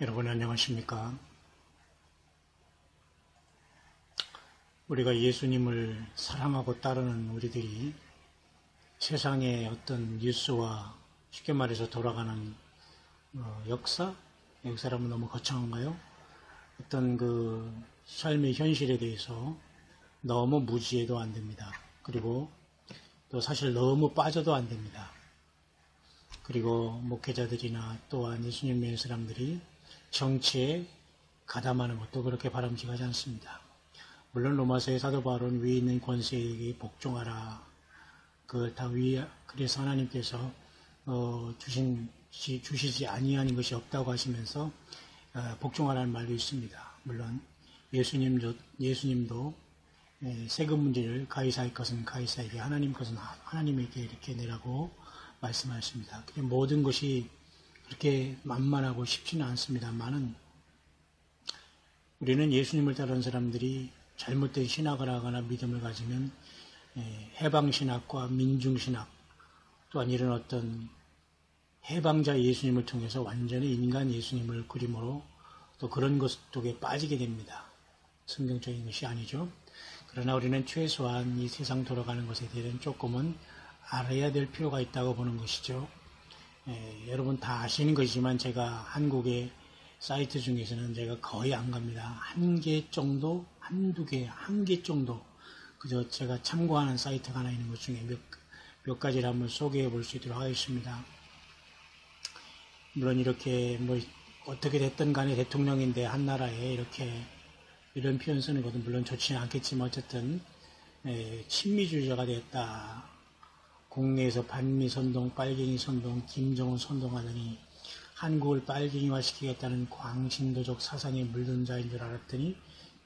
여러분 안녕하십니까? 우리가 예수님을 사랑하고 따르는 우리들이 세상의 어떤 뉴스와 쉽게 말해서 돌아가는 역사라면 너무 거창한가요? 어떤 그 삶의 현실에 대해서 너무 무지해도 안 됩니다. 그리고 또 사실 너무 빠져도 안 됩니다. 그리고 목회자들이나 또한 예수님 믿는 사람들이 정치에 가담하는 것도 그렇게 바람직하지 않습니다. 물론 로마서의 사도 바울은 위에 있는 권세에게 복종하라. 그걸 다 그래서 하나님께서 주시지 아니하는 것이 없다고 하시면서 복종하라는 말도 있습니다. 물론 예수님도 세금 문제를 가이사의 것은 가이사에게, 하나님 것은 하나님에게 이렇게 내라고 말씀하셨습니다. 모든 것이 그렇게 만만하고 쉽지는 않습니다만은 우리는 예수님을 따르는 사람들이 잘못된 신학을 하거나 믿음을 가지면 해방신학과 민중신학 또한 이런 어떤 해방자 예수님을 통해서 완전히 인간 예수님을 그림으로 또 그런 것 속에 빠지게 됩니다. 성경적인 것이 아니죠. 그러나 우리는 최소한 이 세상 돌아가는 것에 대해서는 조금은 알아야 될 필요가 있다고 보는 것이죠. 여러분 다 아시는 것이지만 제가 한국의 사이트 중에서는 제가 거의 안 갑니다. 한 개 정도, 한 개 정도 그저 제가 참고하는 사이트가 하나 있는 것 중에 몇 가지를 한번 소개해 볼 수 있도록 하겠습니다. 물론 이렇게 어떻게 됐든 간에 대통령인데 한 나라에 이렇게 이런 표현 쓰는 것은 물론 좋지는 않겠지만 어쨌든 친미주의자가 됐다. 국내에서 반미 선동, 빨갱이 선동, 김정은 선동하더니 한국을 빨갱이화 시키겠다는 광신도적 사상에 물든 자인 줄 알았더니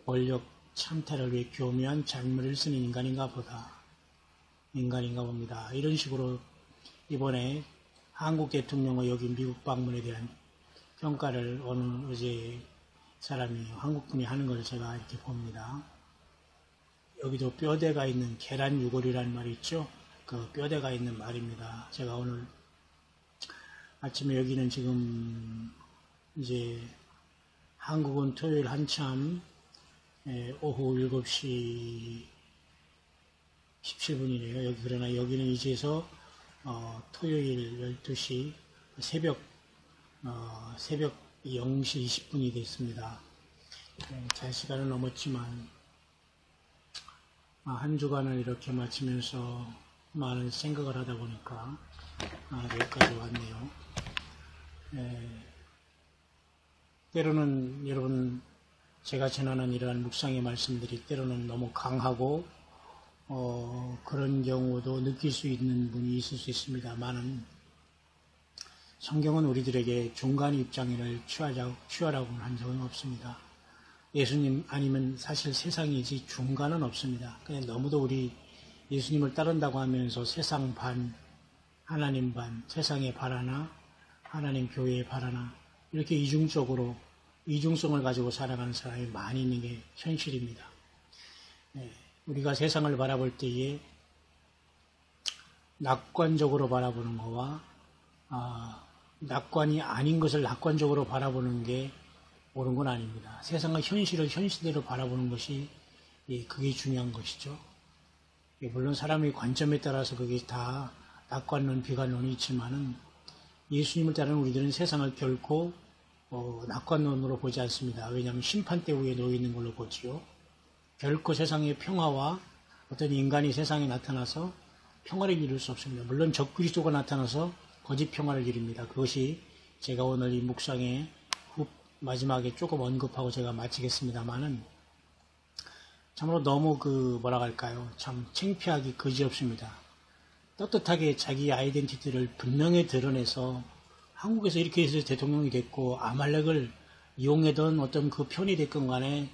권력 참탈을 위해 교묘한 잔물을 쓰는 인간인가 봅니다. 이런 식으로 이번에 한국 대통령의 여기 미국 방문에 대한 평가를 어제 사람이 한국분이 하는 것을 제가 이렇게 봅니다. 여기도 뼈대가 있는 계란 유골이라는 말이 있죠. 그 뼈대가 있는 말입니다. 제가 오늘 아침에 여기는 지금 이제 한국은 토요일 한참 오후 7시 17분이네요. 그러나 여기는 이제서 토요일 12시 새벽 0시 20분이 됐습니다. 잘 시간은 넘었지만 한 주간을 이렇게 마치면서 많은 생각을 하다 보니까 여기까지 왔네요. 때로는 여러분 제가 전하는 이러한 묵상의 말씀들이 때로는 너무 강하고 그런 경우도 느낄 수 있는 분이 있을 수 있습니다만은 성경은 우리들에게 중간 입장을 취하라고 한 적은 없습니다. 예수님 아니면 사실 세상이지 중간은 없습니다. 그냥 너무도 우리 예수님을 따른다고 하면서 세상 반, 하나님 반, 세상의 발 하나, 하나님 교회의 발 하나 이렇게 이중성을 가지고 살아가는 사람이 많이 있는 게 현실입니다. 우리가 세상을 바라볼 때에 낙관적으로 바라보는 거와 낙관이 아닌 것을 낙관적으로 바라보는 게 옳은 건 아닙니다. 세상의 현실을 현실대로 바라보는 것이 그게 중요한 것이죠. 물론 사람의 관점에 따라서 그게 다 낙관론, 비관론이 있지만은 예수님을 따르는 우리들은 세상을 결코 낙관론으로 보지 않습니다. 왜냐하면 심판대 위에 놓여 있는 걸로 보지요. 결코 세상의 평화와 어떤 인간이 세상에 나타나서 평화를 이룰 수 없습니다. 물론 적그리스도가 나타나서 거짓 평화를 이룹니다. 그것이 제가 오늘 이 묵상의 마지막에 조금 언급하고 제가 마치겠습니다만은 참으로 너무 참 창피하기 그지없습니다. 떳떳하게 자기 아이덴티티를 분명히 드러내서 한국에서 이렇게 해서 대통령이 됐고 아말렉을 이용하던 어떤 그 편이 됐건 간에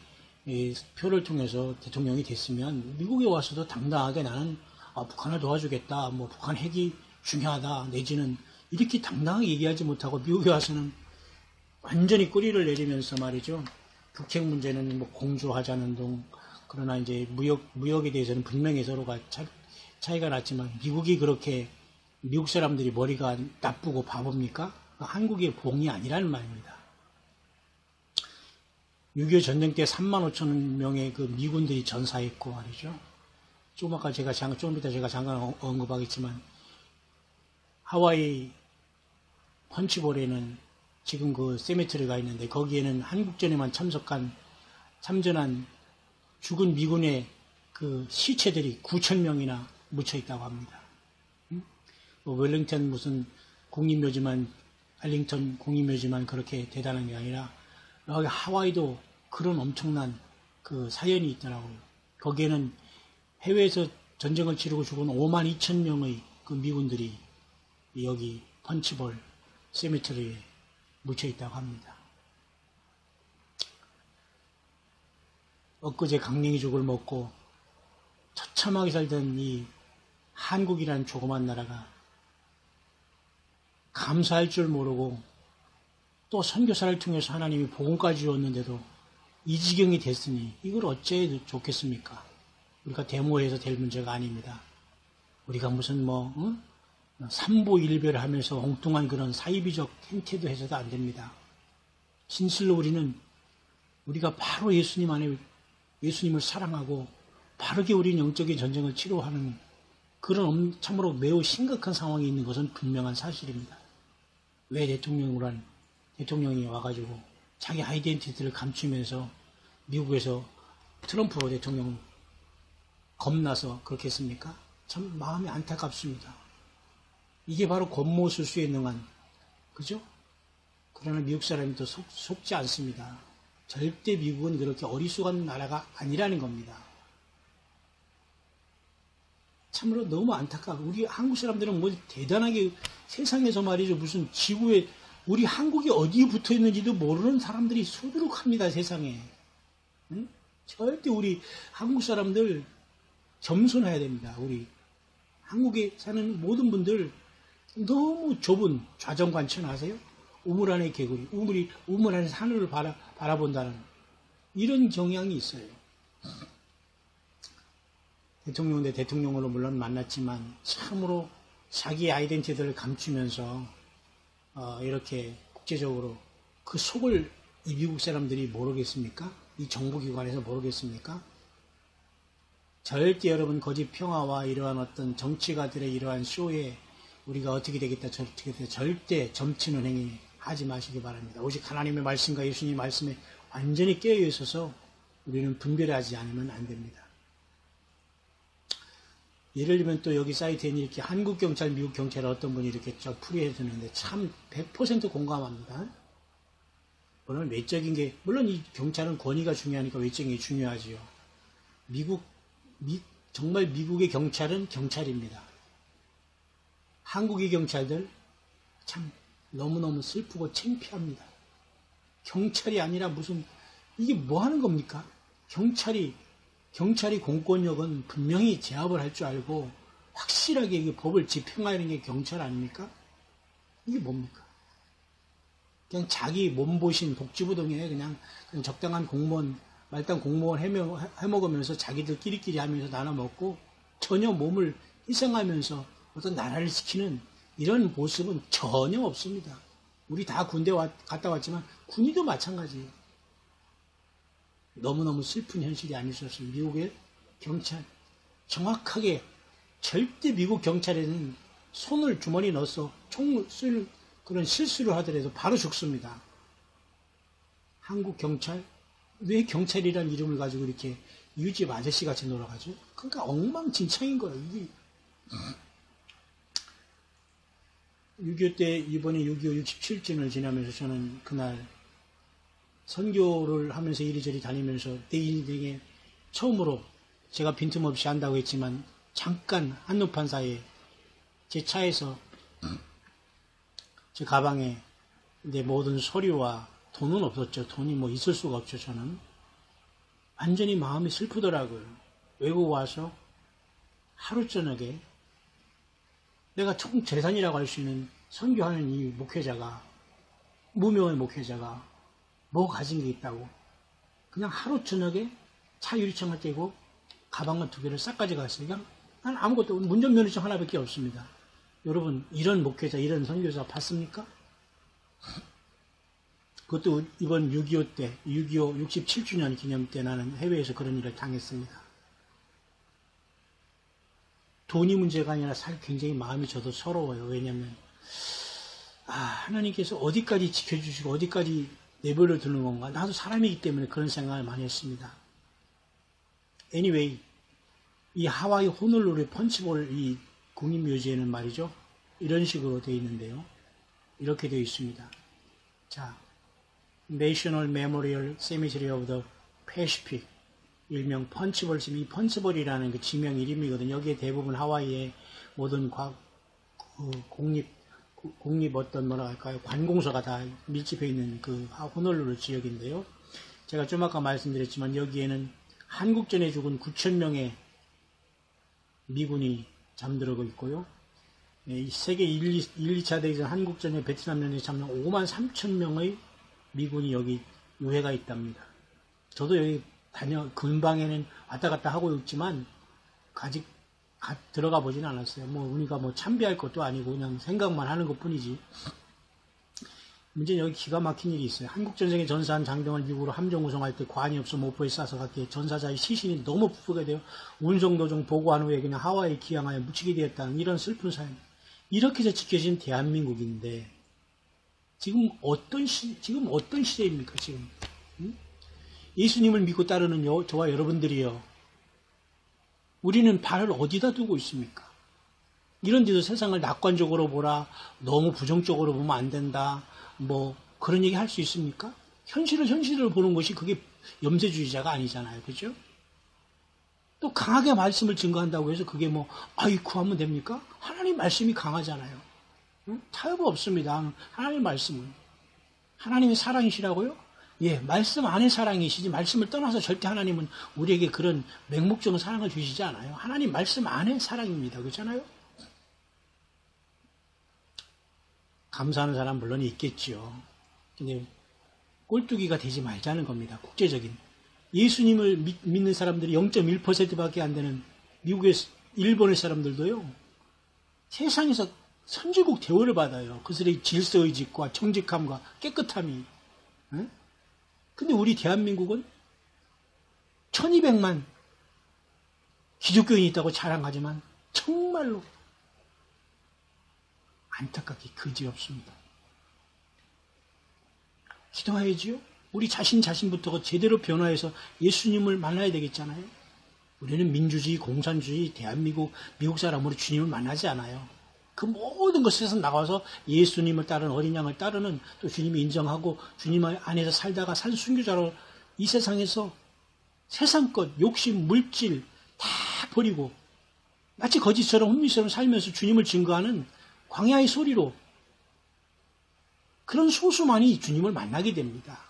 표를 통해서 대통령이 됐으면 미국에 와서도 당당하게 나는 북한을 도와주겠다, 북한 핵이 중요하다, 내지는 이렇게 당당하게 얘기하지 못하고 미국에 와서는 완전히 꼬리를 내리면서 말이죠. 북핵 문제는 공조하자는 동, 그러나 이제 무역에 대해서는 분명히 서로가 차이가 났지만 미국이 그렇게 미국 사람들이 머리가 나쁘고 바보입니까? 한국의 봉이 아니라는 말입니다. 6.25 전쟁 때 3만 5천 명의 그 미군들이 전사했고 말이죠. 조금 이따 제가 잠깐 언급하겠지만, 하와이 펀치볼에는 지금 그 세메트리가 있는데, 거기에는 한국전에만 참전한 죽은 미군의 그 시체들이 9천 명이나 묻혀 있다고 합니다. 웰링턴 무슨 국립묘지만, 알링턴 국립묘지만 그렇게 대단한 게 아니라, 여기 하와이도 그런 엄청난 그 사연이 있더라고요. 거기에는 해외에서 전쟁을 치르고 죽은 5만 2천 명의 그 미군들이 여기 펀치볼 세미터리에 묻혀 있다고 합니다. 엊그제 강냉이죽을 먹고 처참하게 살던 이 한국이라는 조그만 나라가 감사할 줄 모르고 또 선교사를 통해서 하나님이 복음까지 주었는데도 이 지경이 됐으니 이걸 어째 좋겠습니까? 우리가 데모해서 될 문제가 아닙니다. 우리가 무슨 삼보일배를 하면서 엉뚱한 그런 사이비적 행태도 해서도 안 됩니다. 진실로 우리가 바로 예수님 안에 예수님을 사랑하고 바르게 우리 영적인 전쟁을 치료하는 그런 참으로 매우 심각한 상황이 있는 것은 분명한 사실입니다. 왜 대통령이 와가지고 자기 아이덴티티를 감추면서 미국에서 트럼프 대통령 겁나서 그렇게 했습니까? 참 마음이 안타깝습니다. 이게 바로 권모술수에 능한, 그죠? 그러나 미국 사람이 또 속지 않습니다. 절대 미국은 그렇게 어리숙한 나라가 아니라는 겁니다. 참으로 너무 안타까워. 우리 한국 사람들은 뭐 대단하게 세상에서 말이죠. 무슨 지구에 우리 한국이 어디에 붙어 있는지도 모르는 사람들이 수두룩합니다. 세상에. 응? 절대 우리 한국 사람들 겸손해야 됩니다. 우리 한국에 사는 모든 분들 너무 좁은 좌정관천 아세요? 우물 안의 개구리, 우물 안의 하늘을 바라본다는 이런 경향이 있어요. 대통령으로 물론 만났지만 참으로 자기의 아이덴티티를 감추면서 이렇게 국제적으로 그 속을 이 미국 사람들이 모르겠습니까? 이 정부기관에서 모르겠습니까? 절대 여러분 거짓 평화와 이러한 어떤 정치가들의 이러한 쇼에 우리가 어떻게 되겠다 저렇게 되겠다 절대 점치는 행위 하지 마시기 바랍니다. 오직 하나님의 말씀과 예수님의 말씀에 완전히 깨어 있어서 우리는 분별하지 않으면 안 됩니다. 예를 들면 또 여기 사이트에 이렇게 한국 경찰, 미국 경찰 어떤 분이 이렇게 쫙 풀이해 주는데 참 100% 공감합니다. 물론 외적인 게, 물론 이 경찰은 권위가 중요하니까 외적인 게 중요하지요. 정말 미국의 경찰은 경찰입니다. 한국의 경찰들 참 너무너무 슬프고 창피합니다. 경찰이 아니라 무슨, 이게 뭐 하는 겁니까? 경찰이 공권력은 분명히 제압을 할 줄 알고 확실하게 법을 집행하는 게 경찰 아닙니까? 이게 뭡니까? 그냥 자기 몸보신 복지부동에 그냥 적당한 공무원, 말단 공무원 해먹으면서 자기들끼리끼리 하면서 나눠 먹고 전혀 몸을 희생하면서 어떤 나라를 지키는 이런 모습은 전혀 없습니다. 우리 다 군대 갔다 왔지만 군의도 마찬가지예요. 너무너무 슬픈 현실이 아닐 수 없습니다. 미국의 경찰, 정확하게 절대 미국 경찰에는 손을 주머니에 넣어서 총을 쏠 그런 실수를 하더라도 바로 죽습니다. 한국 경찰, 왜 경찰이라는 이름을 가지고 이렇게 이웃집 아저씨같이 놀아가죠? 그러니까 엉망진창인 거예요. 이게 6.25 때 이번에 6.25 67주년을 지나면서 저는 그날 선교를 하면서 이리저리 다니면서 내 인생에 처음으로 제가 빈틈없이 한다고 했지만 잠깐 한눈판 사이에 제 차에서 제 가방에 내 모든 서류와 돈은 없었죠. 돈이 뭐 있을 수가 없죠. 저는 완전히 마음이 슬프더라고요. 외국 와서 하루 저녁에 내가 총 재산이라고 할 수 있는 선교하는 이 목회자가, 무명의 목회자가 뭐 가진 게 있다고 그냥 하루 저녁에 차 유리창을 떼고 가방을 2개를 싹 가져갔어요. 그냥 난 아무것도, 운전면허증 하나밖에 없습니다. 여러분 이런 목회자, 이런 선교사 봤습니까? 그것도 이번 6.25 때, 6.25 67주년 기념 때 나는 해외에서 그런 일을 당했습니다. 돈이 문제가 아니라 굉장히 마음이 저도 서러워요. 왜냐하면 하나님께서 어디까지 지켜주시고 어디까지 내버려 두는 건가. 나도 사람이기 때문에 그런 생각을 많이 했습니다. Anyway, 이 하와이 호놀룰루 펀치볼 이 국립묘지에는 말이죠. 이런 식으로 되어 있는데요. 이렇게 되어 있습니다. 자, National Memorial Cemetery of the Pacific, 일명 펀치볼, 이 펀치볼이라는 그 지명 이름이거든요. 여기에 대부분 하와이의 모든 국립 어떤 뭐라 할까요? 관공서가 다 밀집해 있는 그 호놀룰루 지역인데요. 제가 좀 아까 말씀드렸지만 여기에는 한국전에 죽은 9,000명의 미군이 잠들어고 있고요. 세계 1, 2차 대전 한국전에 베트남전에 잠든 53,000명의 미군이 여기 유해가 있답니다. 저도 여기 근방에는 왔다 갔다 하고 있지만 아직 들어가 보진 않았어요. 우리가 참배할 것도 아니고 그냥 생각만 하는 것 뿐이지. 문제는 여기 기가 막힌 일이 있어요. 한국전쟁에 전사한 장병을 미국으로 함정 구송할 때 관이 없어 모포에 싸서 갔기에 전사자의 시신이 너무 부풀게 되어 운송도중 보고한 후에 그냥 하와이에 기항하여 묻히게 되었다는 이런 슬픈 사연. 이렇게 해서 지켜진 대한민국인데 지금 어떤 시대입니까 지금? 예수님을 믿고 따르는 저와 여러분들이요. 우리는 발을 어디다 두고 있습니까? 이런 데도 세상을 낙관적으로 보라, 너무 부정적으로 보면 안 된다, 그런 얘기 할 수 있습니까? 현실을 보는 것이 그게 염세주의자가 아니잖아요. 그죠? 또 강하게 말씀을 증거한다고 해서 그게 아이쿠 하면 됩니까? 하나님 말씀이 강하잖아요. 타협 없습니다. 하나님 말씀은. 하나님의 사랑이시라고요? 예, 말씀 안에 사랑이시지 말씀을 떠나서 절대 하나님은 우리에게 그런 맹목적인 사랑을 주시지 않아요. 하나님 말씀 안에 사랑입니다. 그렇잖아요? 감사하는 사람 물론 있겠지요. 근데 꼴뚜기가 되지 말자는 겁니다. 국제적인. 예수님을 믿는 사람들이 0.1%밖에 안 되는 미국의 일본의 사람들도요. 세상에서 선진국 대우를 받아요. 그들의 질서의식과 정직함과 깨끗함이. 응? 근데 우리 대한민국은 1200만 기독교인이 있다고 자랑하지만 정말로 안타깝게 그지없습니다. 기도해야지요. 우리 자신부터가 제대로 변화해서 예수님을 만나야 되겠잖아요. 우리는 민주주의, 공산주의, 미국 사람으로 주님을 만나지 않아요. 그 모든 것에서 나와서 예수님을 따르는 어린 양을 따르는 또 주님이 인정하고 주님 안에서 살다가 산 순교자로 이 세상에서 세상 것, 욕심, 물질 다 버리고 마치 거짓처럼 혼미처럼 살면서 주님을 증거하는 광야의 소리로 그런 소수만이 주님을 만나게 됩니다.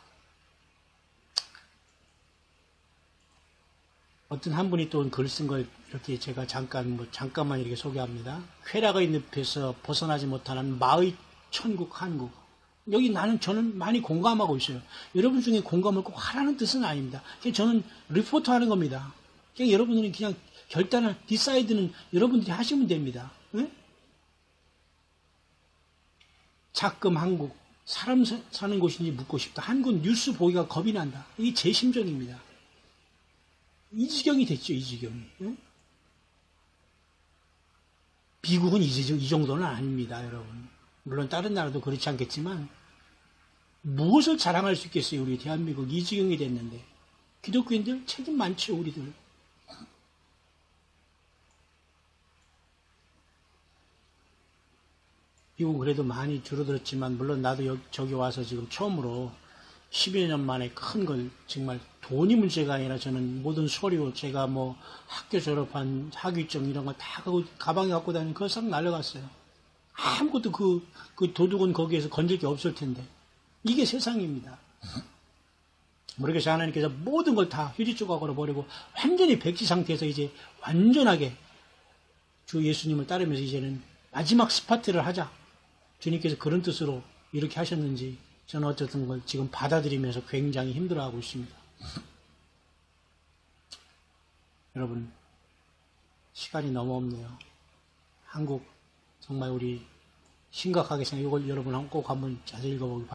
어떤 한 분이 또 글 쓴 걸 이렇게 제가 잠깐만 이렇게 소개합니다. 쾌락의 늪에서 벗어나지 못하는 마의 천국 한국. 여기 저는 많이 공감하고 있어요. 여러분 중에 공감을 꼭 하라는 뜻은 아닙니다. 그냥 저는 리포트 하는 겁니다. 그냥 여러분들은 그냥 결단을, 디사이드는 여러분들이 하시면 됩니다. 네? 작금 한국, 사람 사는 곳인지 묻고 싶다. 한국 뉴스 보기가 겁이 난다. 이게 제 심정입니다. 이 지경이 됐죠, 이 지경이. 응? 미국은 이 정도는 아닙니다, 여러분. 물론 다른 나라도 그렇지 않겠지만 무엇을 자랑할 수 있겠어요, 우리 대한민국 이 지경이 됐는데. 기독교인들 책임 많죠, 우리들. 미국 그래도 많이 줄어들었지만 물론 나도 저기 와서 지금 처음으로 10여 년 만에 큰 걸 정말 돈이 문제가 아니라 저는 모든 서류 제가 학교 졸업한 학위증 이런 거 다 가방에 갖고 다니는 그거 싹 날려갔어요. 아무것도 그 도둑은 거기에서 건질 게 없을 텐데 이게 세상입니다. 모르겠어요. 하나님께서 모든 걸 다 휴지 조각으로 버리고 완전히 백지 상태에서 이제 완전하게 주 예수님을 따르면서 이제는 마지막 스파트를 하자. 주님께서 그런 뜻으로 이렇게 하셨는지 저는 어쨌든 걸 지금 받아들이면서 굉장히 힘들어하고 있습니다. 여러분, 시간이 너무 없네요. 한국 정말 우리 심각하게 생각, 이걸 여러분 꼭 한번 자세히 읽어보기 바랍니다.